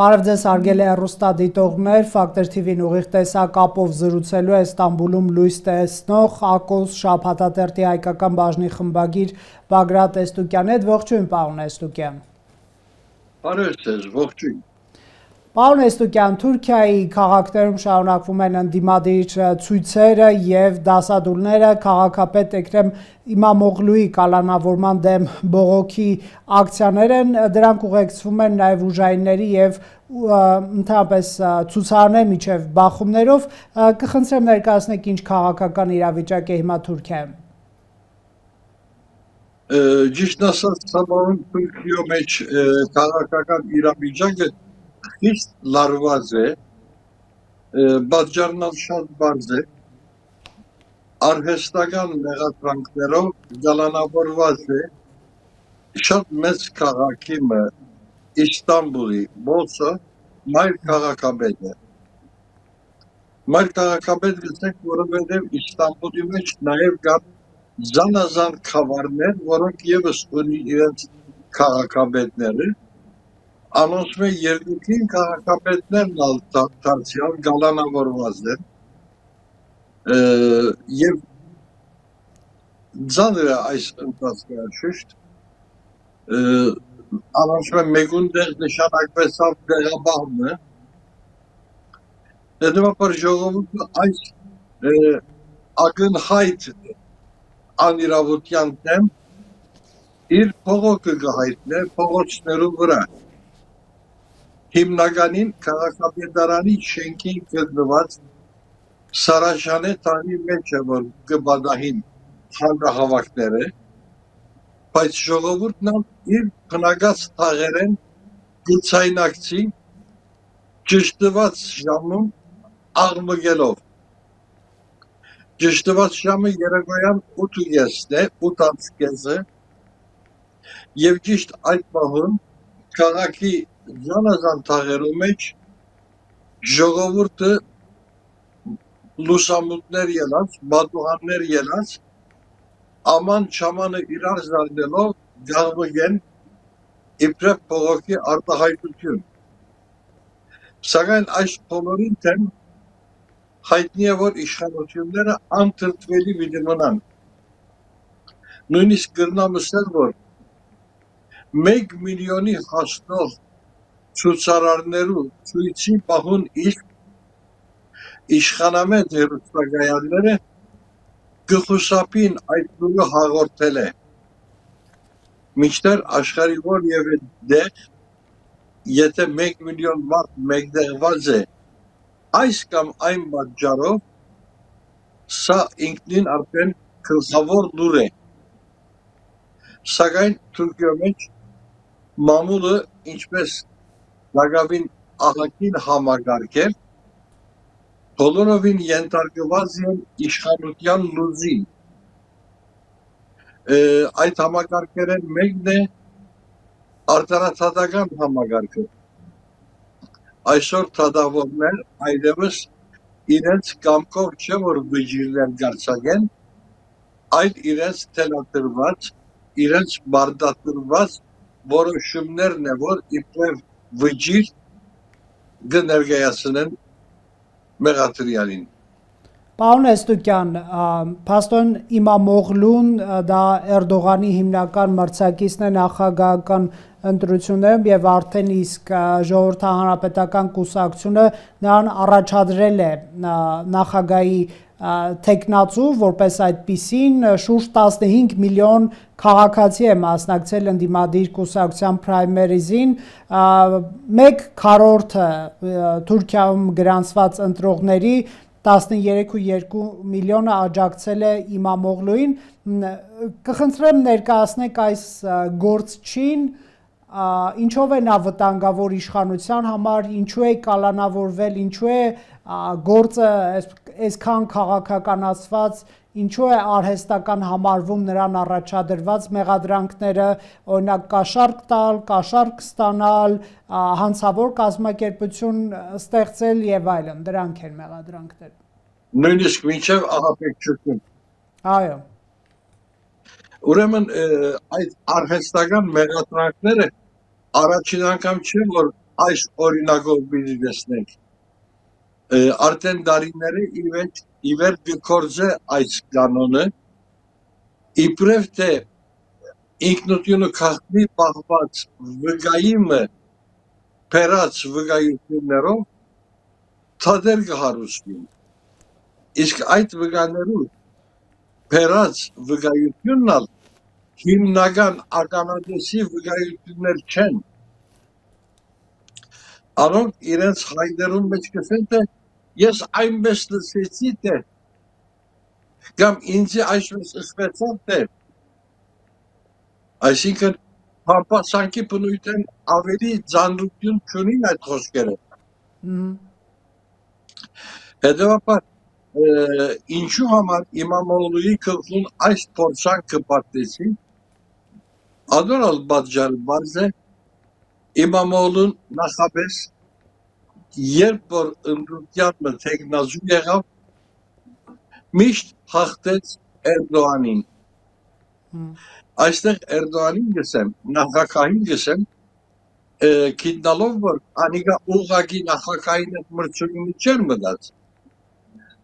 Բարև ձեզ հարգելի հեռուստադիտողներ, Ֆակտոր TV-ն ուղիղ տեսակապով զրուցելու է Ստամբուլում լույս տեսնող Ակոս շաբաթաթերթի հայկական բաժնի խմբագիր Բագրատ Էստուկյանի հետ։ Ողջույն, պարոն Էստուկյան։ Բարև ձեզ, ողջույն։ Պարոն Էստուկյան, Թուրքիայի քաղաքներում շարունակվում են ընդդիմադիր ցույցերը եւ դասադուլները քաղաքապետ Էքրեմ Իմամօղլուի կալանավորման դեմ բողոքի ակցիաներ են, դրանք ուղեկցվում են նաեւ ուժայինների եւ ընդհանրապես ցուցարարների միջև բախումներով, կխնդրեմ ներկայացնեք ինչ քաղաքական իրավիճակ է հիմա Թուրքիայում։ Ճիշտ ասած, ցավոք Թուրքիո մեջ քաղաքական իրավիճակը խիստ լարված է, պատճառն շատ բարձ է, արհեստական մեղադրանքներով գալանավորված է շատ մեծ քաղաքի Իստանբուլի Բոսը մայր քաղաքապետը։ Մայր քաղաքապետ գտեք, որովհետև Իստանբուլի մեջ նաև կան զանազան խավարներ, որոնք եւս ունի իրենց քաղաքապետները, անոնց մեջ երկուքին քաղաքապետներն դարձյալ գալանավորված են, եւ ձանրը այս ընթացքը շուշտ, անոնց մեջ մեկուն դեղ նշանակվեցավ դեղաբահմը, հետևաբար ժողովուրդը այս ակնհայտ անիրավության դեմ իր փողոքը կհայտներ փողոցներու վրա։ Հիմնականին քաղաքապետարանի շենքին գտնված Սարաշանե տանի մեջ է, որ կբադահին հանրահավաքները, բայց ժողովուրդն իր բնակած թաղերեն գուցայնակցի ճշտված ժամում աղմկելով։ Ճշտված ժամը երեկոյան 8:30 է, 8:30 եւ ճիշտ այդ պահում քաղաքի զանազան թաղերու մեջ ժողովուրդը լուսամուտներ ելած, բադուհաններ ելած, աման չամանը իրար զարդելով գաղվգեն իբրև փողոքի արտահայտություն։ Սակայն այս բոլորին դեմ հայտնի է, որ իշխանությունները անթրթվելի պիտի մնան։ Նույնիսկ կրնամ ասել, որ 1 միլիոնի հասնող ցուցարարներու ցույցի պահուն իշխանամետ հեռուստակայանները գխուսափին այդ լուրը հաղորդել է։ Մինչդեռ աշխարհի որ դեղ, եթե 1 միլիոն մարդ մեկտեղված է այս կամ այն պատճառով, սա ինքնին արդեն գլխավոր լուր է։ Սակայն Թուրքիո մեջ մամուլը ինչպես լագավին ահագին համակարգ է, բոլորովին ենթարկված են իշխանության լուծին։ Այդ համակարգերեն մեկն է արտարացատական համակարգը։ Այսօր թադավորներ այդևս իրենց կամքով չէ, որ վիճիրներ գարցակեն, այլ իրենց թելադրված, իրենց բարդատրված որոշումներն է, որ իբրև վիճիր կներկայացնեն մեղադրյալին։ Պարոն Էստուկյան, փաստորեն Իմամօղլուն դա Էրդողանի հիմնական մրցակիցն է նախագահական ընտրություններում եւ արդեն իսկ ժողովրդի հանրապետական կուսակցությունը նրան առաջադրել է նախագահի տեխնացու, որպես այդպիսին շուրջ 15 միլիոն քաղաքացի է մասնակցել ընդդիմադիր կուսակցության պրայմերիզին, 1/4-ը Թուրքիայում գրանցված ընտրողների 13.2 միլիոնը աջակցել է Իմամօղլուին, կխնդրեմ ներկայացնեք այս գործչին, ինչով է նա վտանգավոր իշխանության համար, ինչու է կալանավորվել, ինչու է գործը այսքան քաղաքականացված, ինչու է արհեստական համարվում նրան առաջադրված մեղադրանքները, օրինակ կաշառք տալ, կաշառք ստանալ, հանցավոր կազմակերպություն ստեղծել եւ այլն, դրանք են մեղադրանքները։ Նույնիսկ մինչև ահաբեկչություն։ Այո։ Ուրեմն այդ արհեստական մեղադրանքները առաջին անգամ չէ, որ այս օրինակով բիզնեսներ արդեն դարիները իվեր գործե այս կանոնը իբրև թե ինքնությունը քաղաքնի պահված վգայիմը փերած վգայություններով թադեր կհարուսվին իսկ այդ վգաներու փերած վգայությունն ալ հիմնական ականատեսի վգայություններ չեն Անոնք իրենց հայդերում մեջ կսեն թե ես այնպես լսեցի թե կամ ինձի այսպես ըսվեցավ թե այսինքն համապատասխանքի բնույթեն ավելի ծանրություն չունին այդ խոսքերը հետևաբար ինչու համար իմամոլուի կլխուն այս փորձանքը պատտեցին ադոնալ բաժան բարձ է իմամոլուն նախապես երբ որ ընդդիմադիրը տեխնազու եղավ միշտ հաղթեց Էրդողանին այստեղ Էրդողանին գսեմ նախագահին գսեմ գիտնալով որ անիկա ուղղակի նախագահին հետ մրցույթի չեր մտած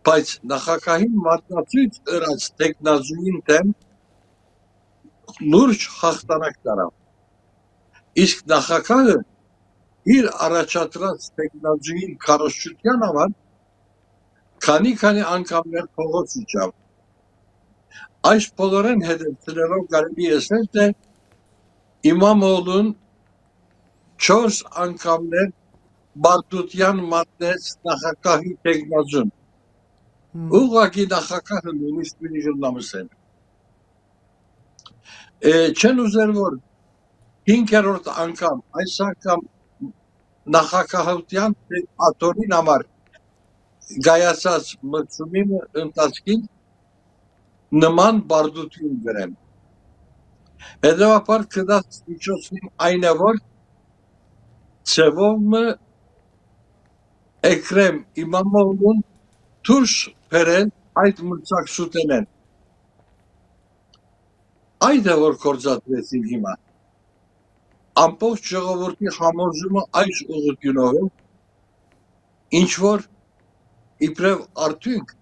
բայց նախագահին մատնացույց ըրած տեխնազուին դեմ լուրջ հաղթանակ տարավ իսկ նախագահը իր առաջադրած տեխնազուին քարոշչության համար քանի անգամներ փողոց իջավ այս բոլորեն հետևելով կարելի է ասել թե իմամոլուն 4 անգամներ բարտության մատնեց նախագահի տեխնազուն ուղղակի նախագահը նույնիսկ մի ժողովրդամսեն չեն ուզել որ 5-րդ անգամ այս անգամ նախագահության ատորին համար գայացած մրցումին ընթացքին նման բարդություն գրեմ հետևաբար կդած միջոցին այն է որ ծևովը Էքրեմ իմամովուն դուրս բերել այդ մրցակցությունեն այդ է որ կործատվեցին հիմա ամբողջ ժողովրդի համոզումը այս ուղղությունով ինչ որ իբրև արդյունք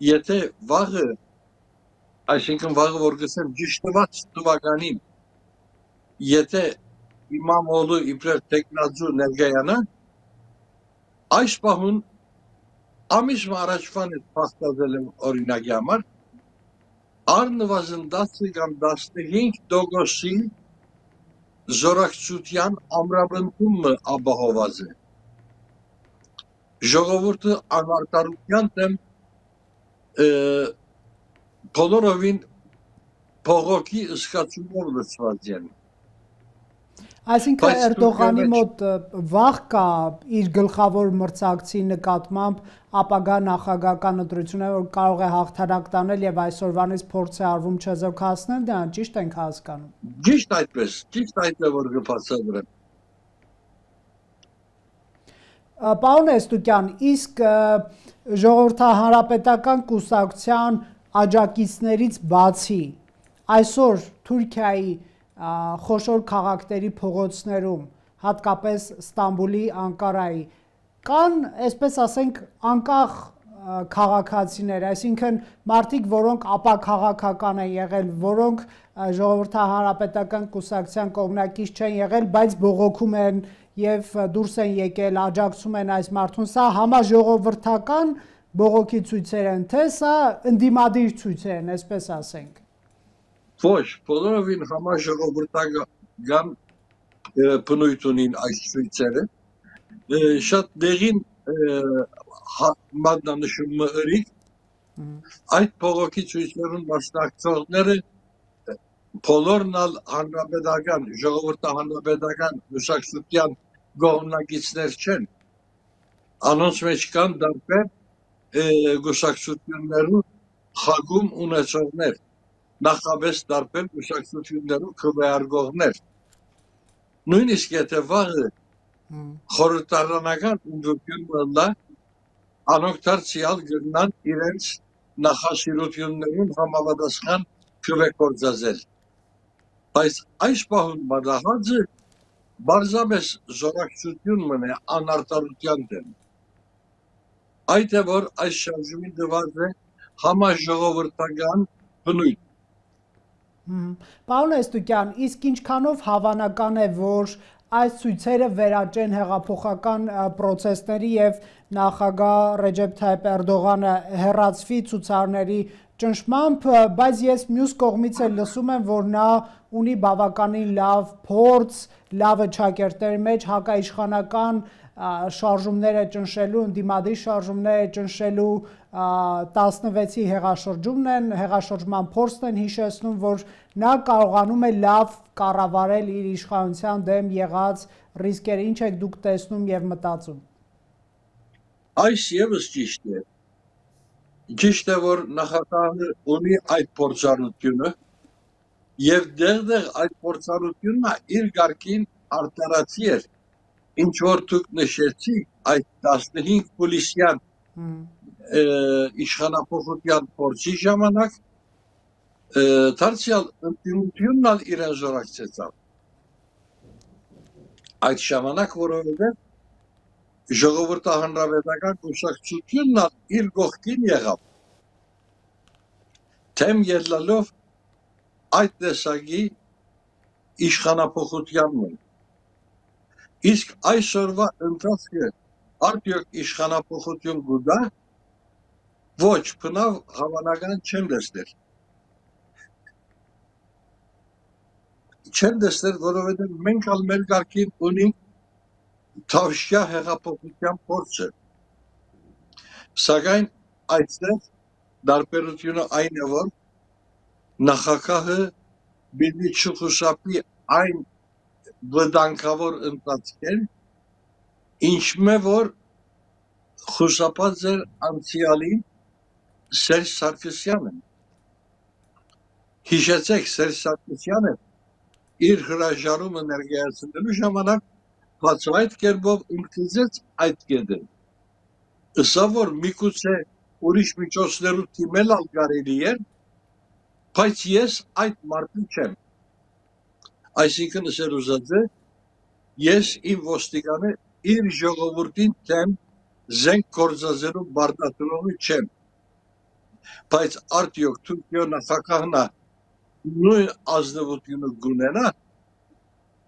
եթե վաղը այսինքն վաղը որ գսեմ ճշտված թվականին եթե իմամոլու իբրև տեխնազու ներկայանա այս պահուն ամիս առաջվան է փաստացել օրինակի համար առնվազն 10 կամ 15% զորակցության ամրապնդումը ապահոված է ժողովուրդը անարտարության դեմ բոլորովին փողոքի զգացումով լցված են Այսինքն Էրդողանի մոտ վախ կա իր գլխավոր մրցակցի նկատմամբ ապագա նախագահական ընտրությունները որ կարող է հաղթանակ տանել եւ այսօրվանից փորձ է արվում չեզոքացնել դրան ճիշտ ենք հասկանում Ճիշտ այդպես ճիշտ այդ է որ կփաստադրեմ Պարոն Էստուկյան իսկ ժողովրդահանրապետական կուսակցության աջակիցներից բացի այսօր Թուրքիայի խոշոր քաղաքների փողոցներում, հատկապես Ստամբուլի, Անկարայի, կան, այսպես ասենք, անկախ քաղաքացիներ, այսինքն մարդիկ, որոնք ապաքաղաքական են եղել, որոնք ժողովրդահանրապետական կուսակցության կողմնակից չեն եղել, բայց բողոքում են եւ դուրս են եկել, աջակցում են այս մարդուն, սա համաժողովրդական բողոքի ցույցեր են, թե սա ընդդիմադիր ցույցեր են, այսպես ասենք Ոչ, բոլորովին համաժողովրդական բնույթ ունին այս ցույցերը շատ դեղին մատնանշումը ըրիկ այդ փողոքի ցույցերուն մասնակցողները բոլորն հանրապետական ժողովրդահանրապետական կուսակցության գոհնակիցներ չեն անոնց մեջ կան դեպեր կուսակցություններու խագում ունեցողներ նախապես տարբեր կուսակցություններու քվեարկողներ նույնիսկ եթե վաղը խորհրդարանական ընդդիմությունը անոնք դարձյալ գտնան իրենց նախասիրություններուն համապատասխան քվեարկործել բայց այս պահուն բադահաձը բարձրապես զորակցություն մնե անարտարության դեմ։ Այդ է որ այս շարժումի դված է համաժողովրդական բնույթ։ Պարոն Էստուկյան, իսկ ինչքանով հավանական է, որ այս ցույցերը վերաճեն հեղափոխական process-ների եւ նախագահ Ռեջեփ Թայիփ Էրդողանը հեռացվի ցուցարների ճնշմամբ, բայց ես մյուս կողմից էլ լսում եմ, որ նա ունի բավականին լավ փորձ, լավ ճակերտների մեջ հակաիշխանական շարժումները ճնշելու, ընդդիմադիր շարժումները ճնշելու 16-ի հեղաշրջումն են, հեղաշրջման փորձն են հիշեցնում, որ նա կարողանում է լավ կառավարել իր իշխանության դեմ եղած ռիսկերը, ինչ եք դուք տեսնում եւ մտածում։ Այս եւս ճիշտ է։ Ճիշտ է, որ նախագահը ունի այդ փորձառությունը եւ դեռ այդ փորձառությունը իր ղարքին արտարացի էր, ինչ որ դուք նշեցիք այդ 15 հուլիսյան իշխանապողության փորձի ժամանակ դարձյալ ընդդիմությունն ալ իրեն զորակցեցավ։ Այդ ժամանակ, որովհետեւ ժողովրդահանրապետական կուսակցությունն ալ իր կողքին եղավ։ Թեմ ելնելով այդ տեսակի իշխանապողությանն։ Իսկ այսօրվա ընթացքը արդյոք իշխանապողություն գուտա, ոչ, բնավ հավանական չեմ տեսնել։ Չեմ տեսնել, որովհետև մենք ալ մեր կարգին ունենք թավշյա հեղափոխության փորձը։ Սակայն այստեղ դարբերությունը այն է, որ նախագահը պիտի չխուսափի այն վտանգավոր ընթացքեն, ինչմե որ խուսափած էր անցյալին Սերժ Սարգսյանը։ Հիշեցեք, Սերժ Սարգսյանը իր հրաժարումը ներկայացնելու ժամանակ բացահայտ կերպով ընդգծեց այդ կետը։ Ըստ որ միգուցե ուրիշ միջոցներով դիմել ալ կարելի է, բայց ես այդ մարդը չեմ։ Այսինքն ասել ուզած է, ես իմ ոստիկանը իր ժողովրդին դեմ զենք գործածելու բարդացնողը չեմ։ Բայց արդյոք Թուրքիա նախագահնա նույն ազնվությունը գունենա,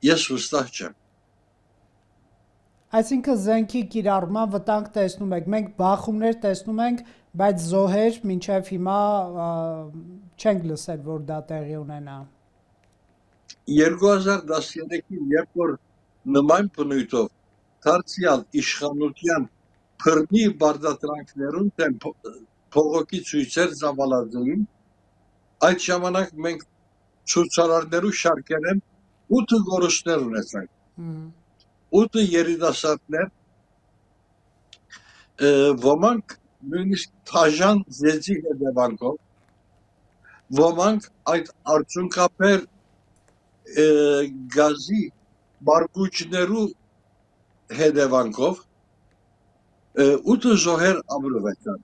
ես վստահ չեմ։ Այսինքն զենքի կիրառման վտանգ տեսնում եք, մենք բախումներ տեսնում ենք, բայց զոհեր մինչև հիմա չենք լսել, որ դա տեղի ունենա։ 2013-ին, երբ որ նման բնույթով դարձյալ իշխանության բռնի բարդատրանքներուն դեմ փողոքի ցույցեր ծավալածին, այդ ժամանակ մենք ցուցարարներու շարքերեն 8 գորուստներ ունեցանք։ 8 երիտասարդներ, ոմանք նույնիսկ թաժան ձեզի հետևանքով, ոմանք այդ արդյունքաբեր գազի բարգուճներու հետևանքով 8 զոհեր ամրվեցան։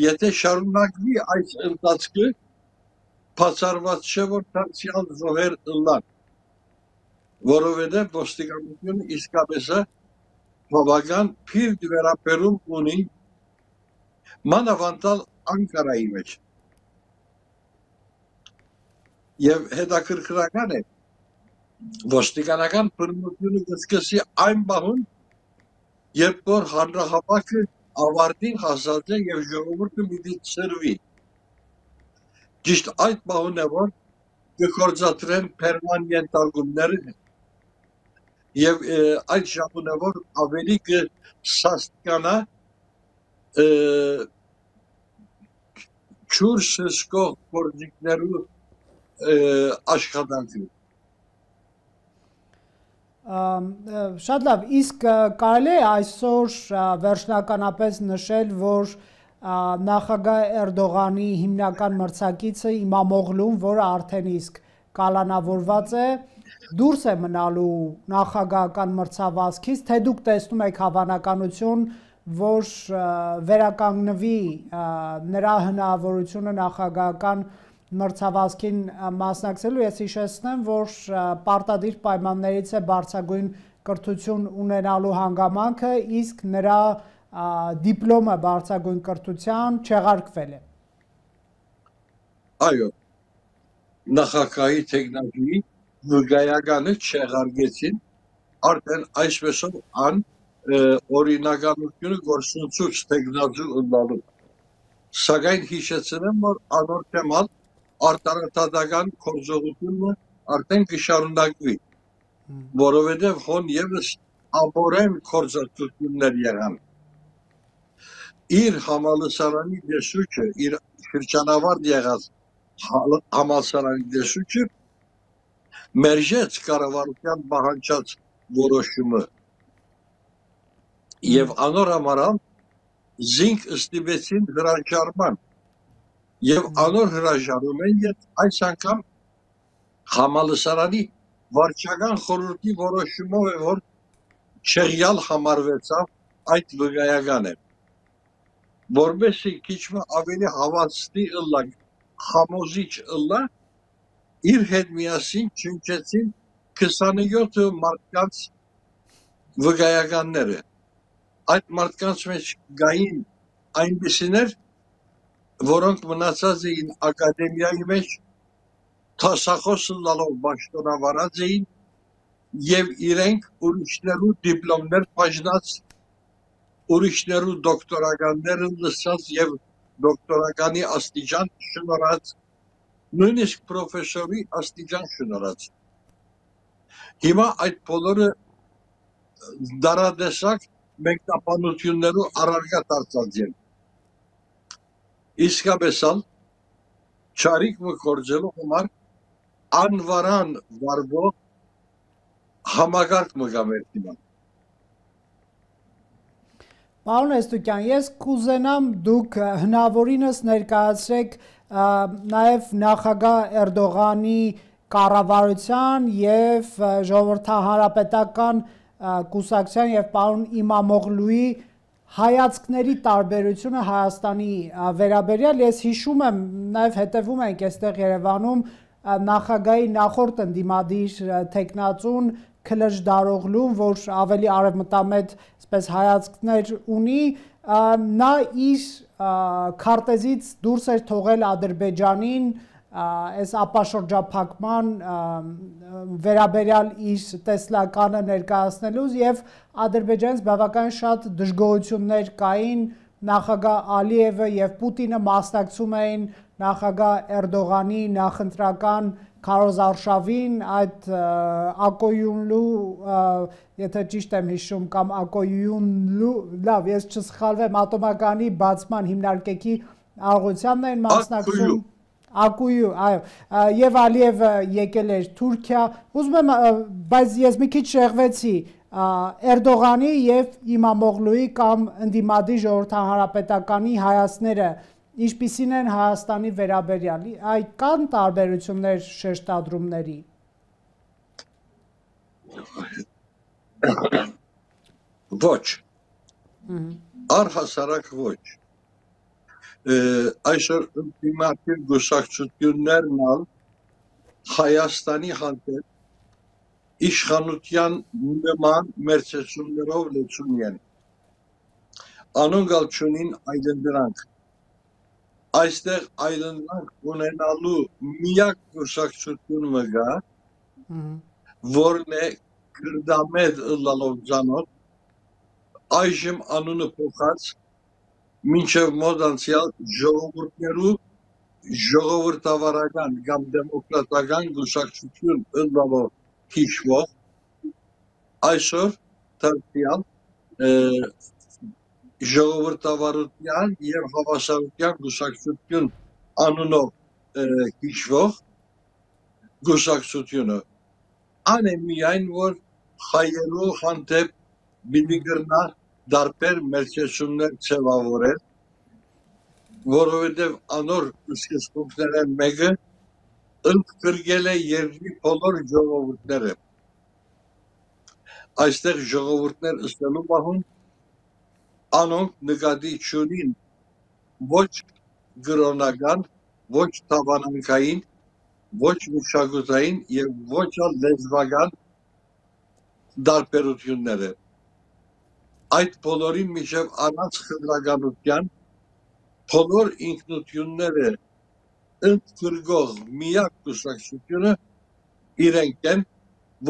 Եթե շարունակվի այս ընթացքը, բացառված չէ, որ դարձյալ զոհեր ըլլան, որովհետև ոստիկանությունը իսկապես բավական փիրտ վերաբերում ունի մանավանդալ Անկարայի մեջ։ Եվ հետաքրքրական է, ոստիկանական բռնությունը կսկսի այն բահուն, երբ որ հանրահավաքը ավարտին հասած է եւ ժողովուրդը պիտի ծրվի։ Ճիշտ այդ բահուն է, որ կգործադրեն պերմանենտ արգումները եւ այդ ժամանակ է, որ ավելի կսաստկանա չուր սսկող գործիքներու աշխատանքը։ Շատ լավ, իսկ կարելի է այսօր վերջնականապես նշել, որ նախագահ Էրդողանի հիմնական մրցակիցը Իմամօղլուն, որը արդեն իսկ կալանավորված է, դուրս է մնալու նախագահական մրցավազքից, թե դուք տեսնում եք հավանականություն, որ վերականգնվի նրա հնարավորությունը նախագահական մրցավազքին մասնակցելու, ես հիշեցնեմ, որ պարտադիր պայմաններից է բարձրագույն կրթություն ունենալու հանգամանքը, իսկ նրա դիպլոմը բարձրագույն կրթության չեղարկվել է։ Այո, նախագահի տեխնագի վկայականը չեղարկեցին, արդեն այսպեսով ան օրինականությունը գործունեություն տեխնագու ընդալու։ Սակայն հիշեցնեմ, որ անորթեմալ արտարադատական գործողությունը արդեն կշարունակվի, որովհետև հոն ևս ամորեն գործողություններ եղան։ Իր համալսարանի դեսուչը, իր շրջանավարտ եղած համալսարանի դեսուչը մերժեց կառավարության պահանջած որոշումը եւ անոր համարան զինք ստիպեցին հրաժարման եւ անոր հրաժարում են եւ այս անգամ համալսարանի վարչական խորհրդի որոշումով է որ չեղյալ համարվեցավ այդ վկայականը որովհետեւ քիչ ավելի հավաստի ըլլա համոզիչ ըլլա իր հետ միասին չնչեցին 27 մարդկանց վկայականները այդ մարդկանց մեջ գային այնպիսիներ որոնք մնացած էին ակադեմիայի մեջ տասախոս լալով բաշտոնավարած էին եւ իրենք ուրիշներու դիպլոմներ բաժնած ուրիշներու դոկտորականները լսած եւ դոկտորականի աստիճան շնորհած նույնիսկ պրոֆեսորի աստիճան շնորհած հիմա այդ բոլորը դարադեսակ մեկնաբանություններու առարգա դարձած են իսկապես չարիք մկործելու համար անվարան վարվող համագարկ մգամերտիմա Պարոն Էստուկյան, ես կուզենամ դուք հնավորինս ներկայացրեք նաև նախագահ Էրդողանի կառավարության եւ ժողովրդահարապետական կուսակցության եւ պարոն Իմամօղլուի հայացքների տարբերությունը Հայաստանի վերաբերյալ ես հիշում եմ նաև հետևում ենք այստեղ Երևանում նախագահի նախորդ ընդդիմադիր տեխնացուն Քլրջդարօղլուն, որ ավելի արևմտամետ այսպես հայացքներ ունի, նա իր քարտեզից դուրս էր թողել Ադրբեջանին այս ապաշրջափակման վերաբերյալ իր տեսլականը ներկայացնելուց եւ Ադրբեջանից բավական շատ դժգոհություններ կային նախագահ Ալիևը եւ Պուտինը մասնակցում էին նախագահ Էրդողանի նախընտրական քարոզարշավին այդ Ակոյունլու եթե ճիշտ եմ հիշում կամ Ակոյունլու լավ ես չսխալվեմ ատոմականի բացման հիմնարկեքի արարողությանն են մասնակցում Ակույու, այո, եւ Ալիևը եկել էր Թուրքիա, ուզում եմ, բայց ես մի քիչ շեղվեցի Էրդողանի եւ Իմամօղլուի կամ ընդդիմադիր ժողովրդահարապետականի հայացքները ինչպիսին են Հայաստանի վերաբերյալ, այդ կան տարբերություններ շեշտադրումների։ Ոչ։ Առհասարակ ոչ։ Այսօր ընդդիմադիր գուսակցություններն ալ Հայաստանի հանդեպ իշխանության նման մերձեցումներով լեցուն են։ Անոնք ալ չունին այլընտրանք։ Այստեղ այլընտրանք ունենալու միակ գուսակցությունը գա, որն է Քրդամետ ըլլալով ձանոտ, այժմ անունը փոխած մինչև մոտ անցյալ ժողովուրդներու ժողովրդավարական կամ դեմոկրատական գուսակցություն ըլլալով հիշվող, այսօր դարձյալ ժողովրդավարության եւ հավասարության գուսակցություն անունով հիշվող գուսակցությունը ան է միայն որ հայերու հանդեպ պիտի կրնա դարբեր մերձեցումներ ձևավորել, որովհետև անոր սկզբունքներն մեկը ընդգրկել է երկրի բոլոր ժողովուրդները։ Այստեղ ժողովուրդներ ըստելու բահուն անոնք նկատի չունին ոչ գրոնական ոչ թավանանքային, ոչ մշակութային եւ ոչ լեզվական դարբերությունները։ Այդ բոլորին միջև առանց խնդրականության բոլոր ինքնությունները ընդգրկող միակ կուսակցությունը իրենք են,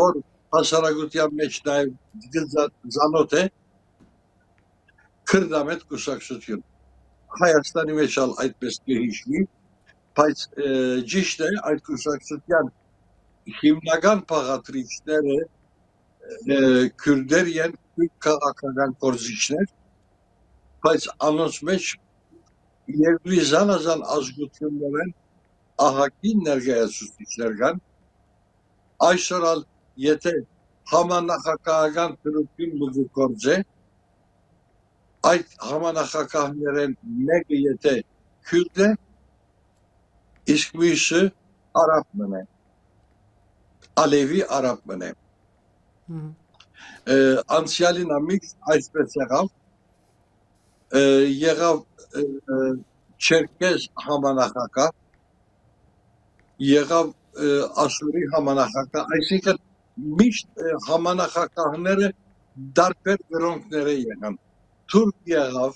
որ հասարակության մեջ նաև զանոթ է քրդամետ կուսակցություն։ Հայաստանի մեջ ալ այդպես կհիշվի, բայց ճիշտ է այդ կուսակցության հիմնական բաղադրիչները քուրդեր են, քաղաքական գործիչներ, բայց անոնց մեջ երկրի զանազան ազգություններ են, ահագին ներկայացուցիչներ կան, այսօր ալ եթե համանախագահական դրություն մգործե, այդ համանախագահներեն մեկը եթե քուրդ է, իսկ մյուսը արաբ մնե, ալևի արաբ մնե։ Անցյալին ամիք այսպես եղավ չերկես համանախագահ, եղավ ասուրի համանախագահ, այսինքն միշտ համանախագահները դարբեր գրոնքներ եղան։ Թուրք եղավ,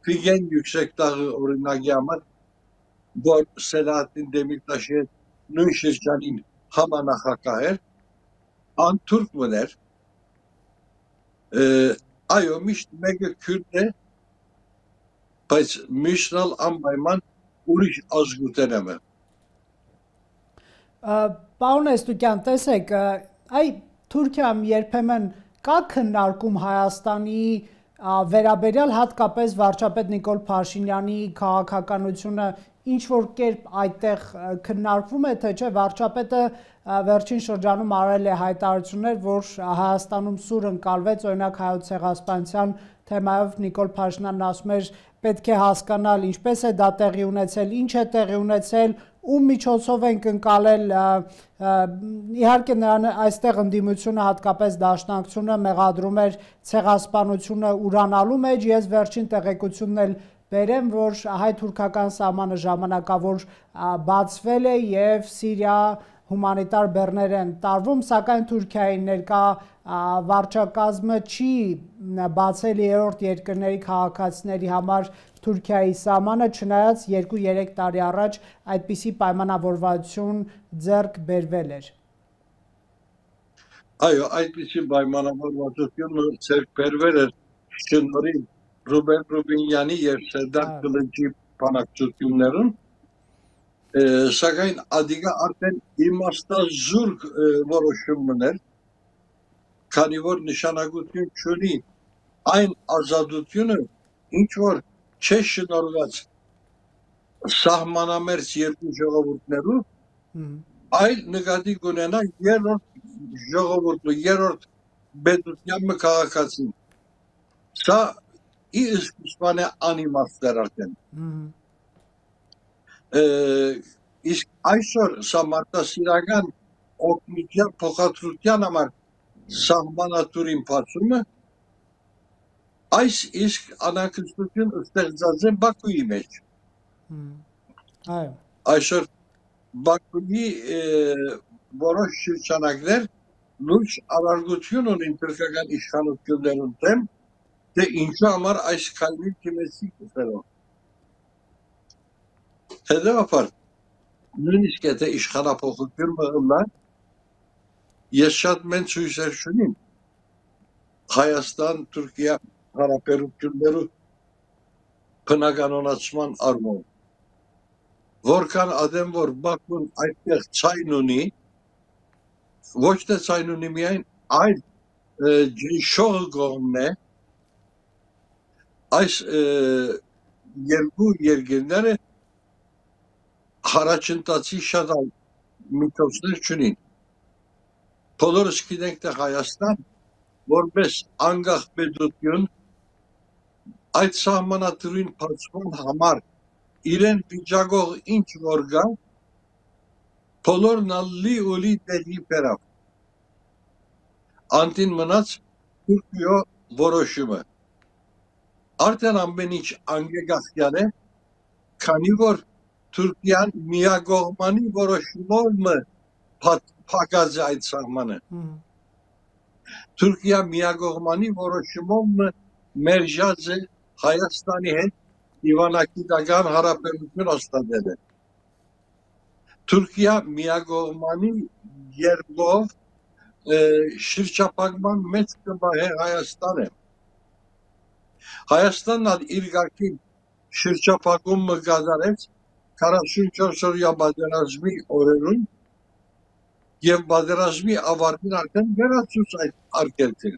Ֆիգեն Yüksek Dağı օրինակի համար, որ Սելահեդդին Դեմիրտաշի հետ նույն շրջանին համանախագահ էր, անթուրք մներ, այո, միշտ մեկը քուրդ է, բայց մյուսն ալ անպայման ուրիշ ազգութեն է։ Պարոն Էստուկյան, տեսեք, այ Թուրքիայում երբեմն կա քննարկում Հայաստանի վերաբերյալ հատկապես վարչապետ Նիկոլ Փաշինյանի քաղաքականությունը ինչ որ կերպ այդտեղ քննարկվում է, թե չէ վարչապետը վերջին շրջանում արել է հայտարարություններ, որ Հայաստանում սուր ընկալվեց, օրինակ Հայոց ցեղասպանության թեմայով Նիկոլ Փաշինյանն ասում էր պետք է հասկանալ ինչպես է դա տեղի ունեցել, ինչ է տեղի ունեցել, ում միջոցով ենք ընկալել, իհարկե նրան այստեղ ընդդիմությունը հատկապես դաշնակցությունը մեղադրում էր ցեղասպանությունը ուրանալու մեջ, ես վերջին տեղեկությունն էլ բերեմ, որ հայ-թուրքական սահմանը ժամանակավոր բացվել է եւ Սիրիա հումանիտար բեռներ են տարվում, սակայն Թուրքիայի ներկա վարչակազմը չի բացել երրորդ երկրների քաղաքացիների համար Թուրքիայի սահմանը, չնայած 2-3 տարի առաջ այդպիսի պայմանավորվածություն ձեռք բերվել էր։ Այո, այդպիսի պայմանավորվածություն ձեռք բերվել էր շնորհիվ Ռուբեն Ռուբինյանի եւ Սերդար Կլինչի բանակցություններում, սակայն ադիգա արդեն իմաստազուրկ որոշումն էր, քանի որ նշանակություն չունի այն ազատությունը, ինչ որ չէ շնորհված սահմանամերձ երկու ժողովուրդներու, այլ նկատի կունենա երրորդ ժողովուրդը, երրորդ բեդության քաղաքացին։ Սա իսկուսման է անիմաստ էր արդեն։ Իսկ այսօր սա մարդասիրական օգնության փոխադրության համար սահմանատուրին բացումը այս իսկ անհանգստություն ստեղծած է Բաքուի մեջ։ Այսօր Բաքուի որոշ շրջանակներ լուրջ արարգություն ունին թուրքական իշխանություններուն դեմ, թե ինչու համար այս քայլին քիմեցի կսերով։ Հետևաբար, նույնիսկ եթե իշխանափոխություն մղնա, ես շատ մեծ հույսեր չունիմ Հայաստան-Թուրքիա հարաբերություններու բնականոնացման առումով։ Որքան ադեմ որ Բաքուն այդտեղ ցայն ունի, ոչ թե ցայն ունի միայն, այլ ջրիշող կողմն է, այս երկու երկրները հարաճընտացի շատ միջոցներ չունին։ Բոլորս գիտենք, թե Հայաստան որպես անկախ պետություն այդ սահմանադրույն բացման համար իրեն վիճակող ինչ որ կա, բոլորն ալլի ուլի տեղի բերավ։ Անտին մնաց Թուրքիո որոշումը։ Արդեն ամեն ինչ անգեգախյալ է, քանի որ Թուրքիան միակողմանի որոշումով փակած է այդ սահմանը։ Թուրքիա միակողմանի որոշումով մերժած է Հայաստանի հետ դիվանագիտական հարաբերություն հաստատել է։ Թուրքիա միակողմանի երբով շրջափակման մեծ կմահ է Հայաստանը։ Հայաստանն ալ իր գարքին շրջափակումը կատարեց 44-օրյա պատերազմի օրերուն եւ պատերազմի ավարտին արդեն վերացուց այդ արգելքը։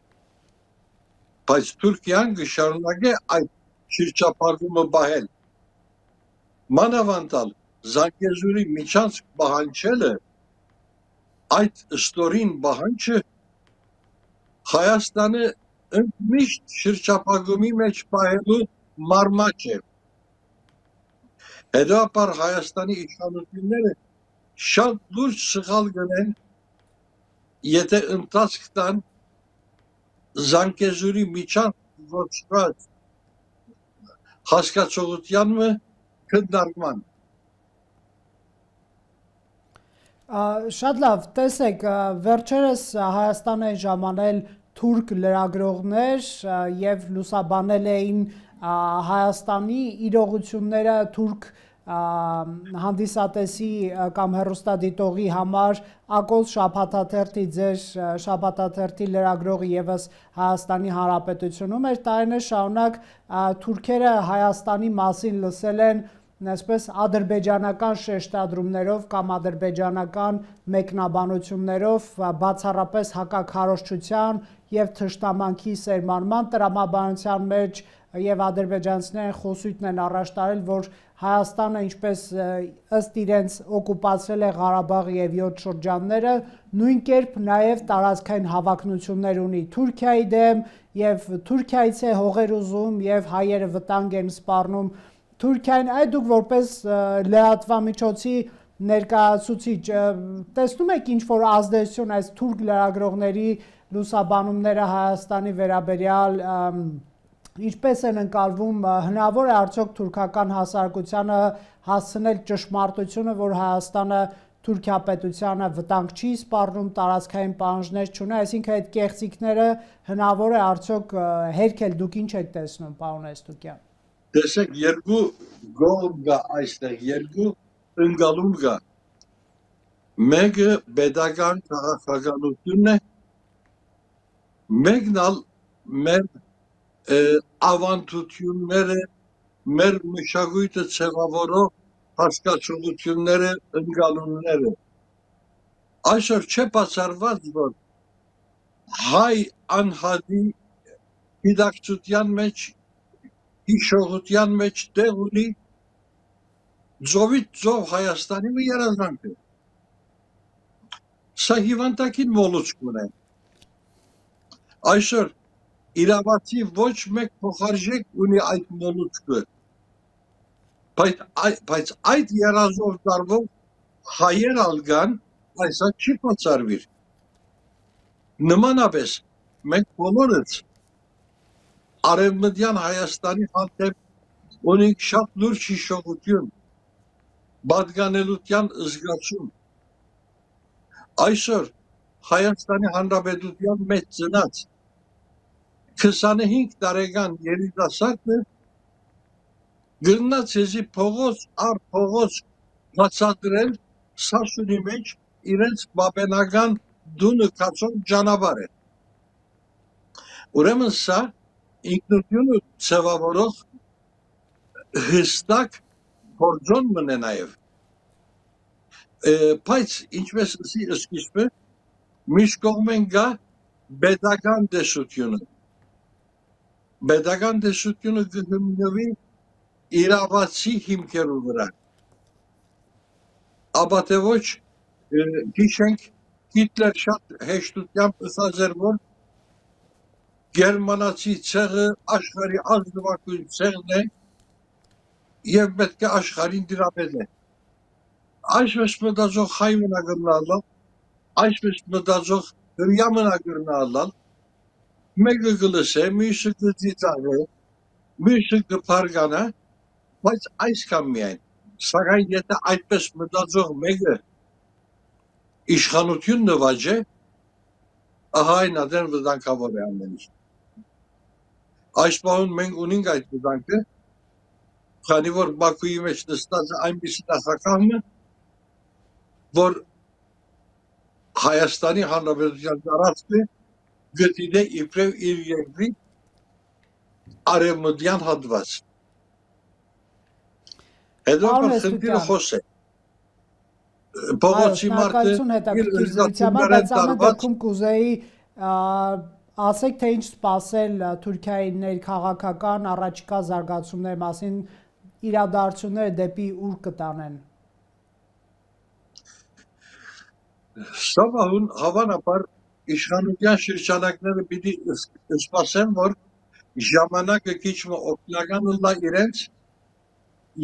Բայց Թուրքիան կշարունակե այդ շրջափակումը պահել։ Մանավանդալ Զանգեզուրի միջանցք պահանջելը այդ ստորին պահանջը Հայաստանը ընդմիշտ շրջափակումի մեջ պահելու մարմաճ է։ Հետո Հայաստանի իշխանությունները շատ լուրջ սխալ գնեն, եթե ընթացք տան Զանգեզուրի միջանցք գործած հասկացողության քննարկման։ Շատ լավ, տեսեք, վերջերս Հայաստանը ժամանել թուրք լրագրողներ եւ լուսաբանել էին Հայաստանի իրողությունները թուրք հանդիսատեսի կամ հեռուստադիտողի համար Ակոս շաբաթաթերթի ձեր շաբաթաթերթի լրագրողը եւս Հայաստանի Հանրապետությունում էր տարիներ շարունակ թուրքերը Հայաստանի մասին լսել են այսպես ադրբեջանական շեշտադրումներով կամ ադրբեջանական մեկնաբանություններով բացառապես հակաքարոզչության եւ թշնամանքի սերմանման տրամաբանության մեջ եւ ադրբեջանցիները խոսույթն են առաջ տարել, որ Հայաստանը ինչպես ըստ իրենց օկուպացրել է Ղարաբաղ եւ 7 շրջանները, նույն կերպ նաեւ տարածքային հավակնություններ ունի Թուրքիայի դեմ եւ Թուրքիայից է հողեր ուզում եւ հայերը վտանգ են սպառնում Թուրքիային, այդ դուք որպես լրատվամիջոցի ներկայացուցիչ տեսնում եք ինչ որ ազդեցություն այս թուրք լրագրողների լուսաբանումները Հայաստանի վերաբերյալ ինչպես են ընկալվում հնարավոր է արդյոք թուրքական հասարակությանը հասցնել ճշմարտությունը, որ Հայաստանը Թուրքիա պետությանը վտանգ չի սպառնում, տարածքային պահանջներ չունի, այսինքն այդ կեղծիքները հնարավոր է արդյոք հերքել, դուք ինչ եք տեսնում, պարոն Էստուկյան։ Տեսեք, երկու գոհ կա այստեղ, երկու ընկալում կա։ Մեկը պետական քաղաքականությունն է, մեկն ալ մեր ավանդությունները, մեր մշակույթը ցեղավորող հասկացությունները, ընկալումները։ Այսօր չէ բացառված, որ հայ անհատի գիտակցության մեջ, հիշողության մեջ տեղ ունի ձովից ձով Հայաստանի մի երազանքը։ Սա հիվանդակին մոլուցք ունե։ Այսօր իրավացի ոչ մեկ փոխարժեք ունի այդ մոլուցքը, բայց այդ երազով տարվող հայեր ալգան այսա չի պացարվիր։ Նմանապես մենք բոլորս արևմտյան Հայաստանի հանդեպ ունենք շատ լուրջ հիշողություն, պատկանելության զգացում։ Այսօր Հայաստանի Հանրապետության մեջ ծնած 25 տարեկան երիտասարդը գնաց եզի փողոց առ փողոց բացատրել Սասունի մեջ իրենց բաբենական դունը կացող ճանապարհ է։ Ուրեմն սա ինքնությունը ցավավորող հստակ փորձոն մնե նաև։ Բայց ինչպես սկիզբը միշտ կողմեն գա պետական տեսությունը։ Պետական տեսությունը կհիմնվի իրավացի հիմքերու վրա։ Ապա թե ոչ հիշենք Հիտլեր շատ հեշտությամբ ասաց էր, որ գերմանացի ցեղը աշխարհի ազնվակույն ցեղն է եւ պետք է աշխարհին դիրապետել։ Այսպես մտածող հայ մնագնալալ, այսպես մտածող հրյա մնագնալալ, մեկը գլսե, մյուսը կծիծաղե, մյուսը կփարգանա, բայց այսքան միայն։ Սակայն եթե այդպես մտածող մեկը իշխանություն նվաճե, ահա այն adern վտանգավոր է ամեն ինչ։ Այս պահուն մենք ունենք այդ վտանգը, քանի որ Բաքուի մեջ նստած է այնպիսի նախագահը, որ Հայաստանի Հանրապետության տարածքը գտիդե իբրև իր երկրի արևմտյան հատված։ Հետո խնդիրը խոս է։ Փողոցի մարդը բայց ամեն դեպքում կուզեի ասեք, թե ինչ սպասել Թուրքիայի ներքաղաքական առաջիկա զարգացումների մասին, իրադարձությունները դեպի ուր կտանեն։ Սա հավանաբար իշխանության շրջանակները պիտի սպասեն, որ ժամանակը քիչ օգնական լա իրենց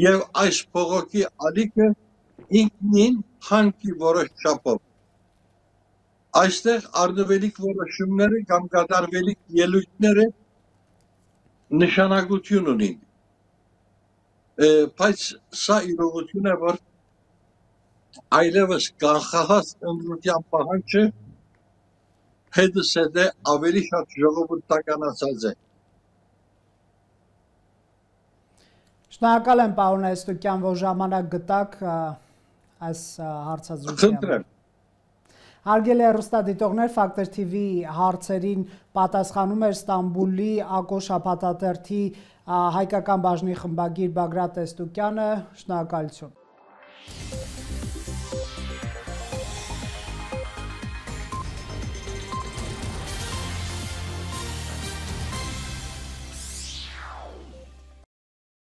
եւ այս փողոքի ալիքը ինքնին հանքի որոշ չափով։ Այստեղ առնվելիք որոշումները կամ կատարվելիք ելույթները նշանակություն ունին։ Բայց սա իրողություն է, որ այլևս կանխահաս ընդրության պահանջը հետս հետ է ավելի շատ ժողովրդականացած է։ Շնորհակալ եմ, պարոն Այստուկյան, որ ժամանակ գտաք այս հարցազրույցին։ Հարգելի հեռուստադիտողներ, Factor TV հարցերին պատասխանում էր Ստամբուլի Ակո շաբաթաթերթի հայկական բաժնի խմբագիր Բագրատ Այստուկյանը։ Շնորհակալություն։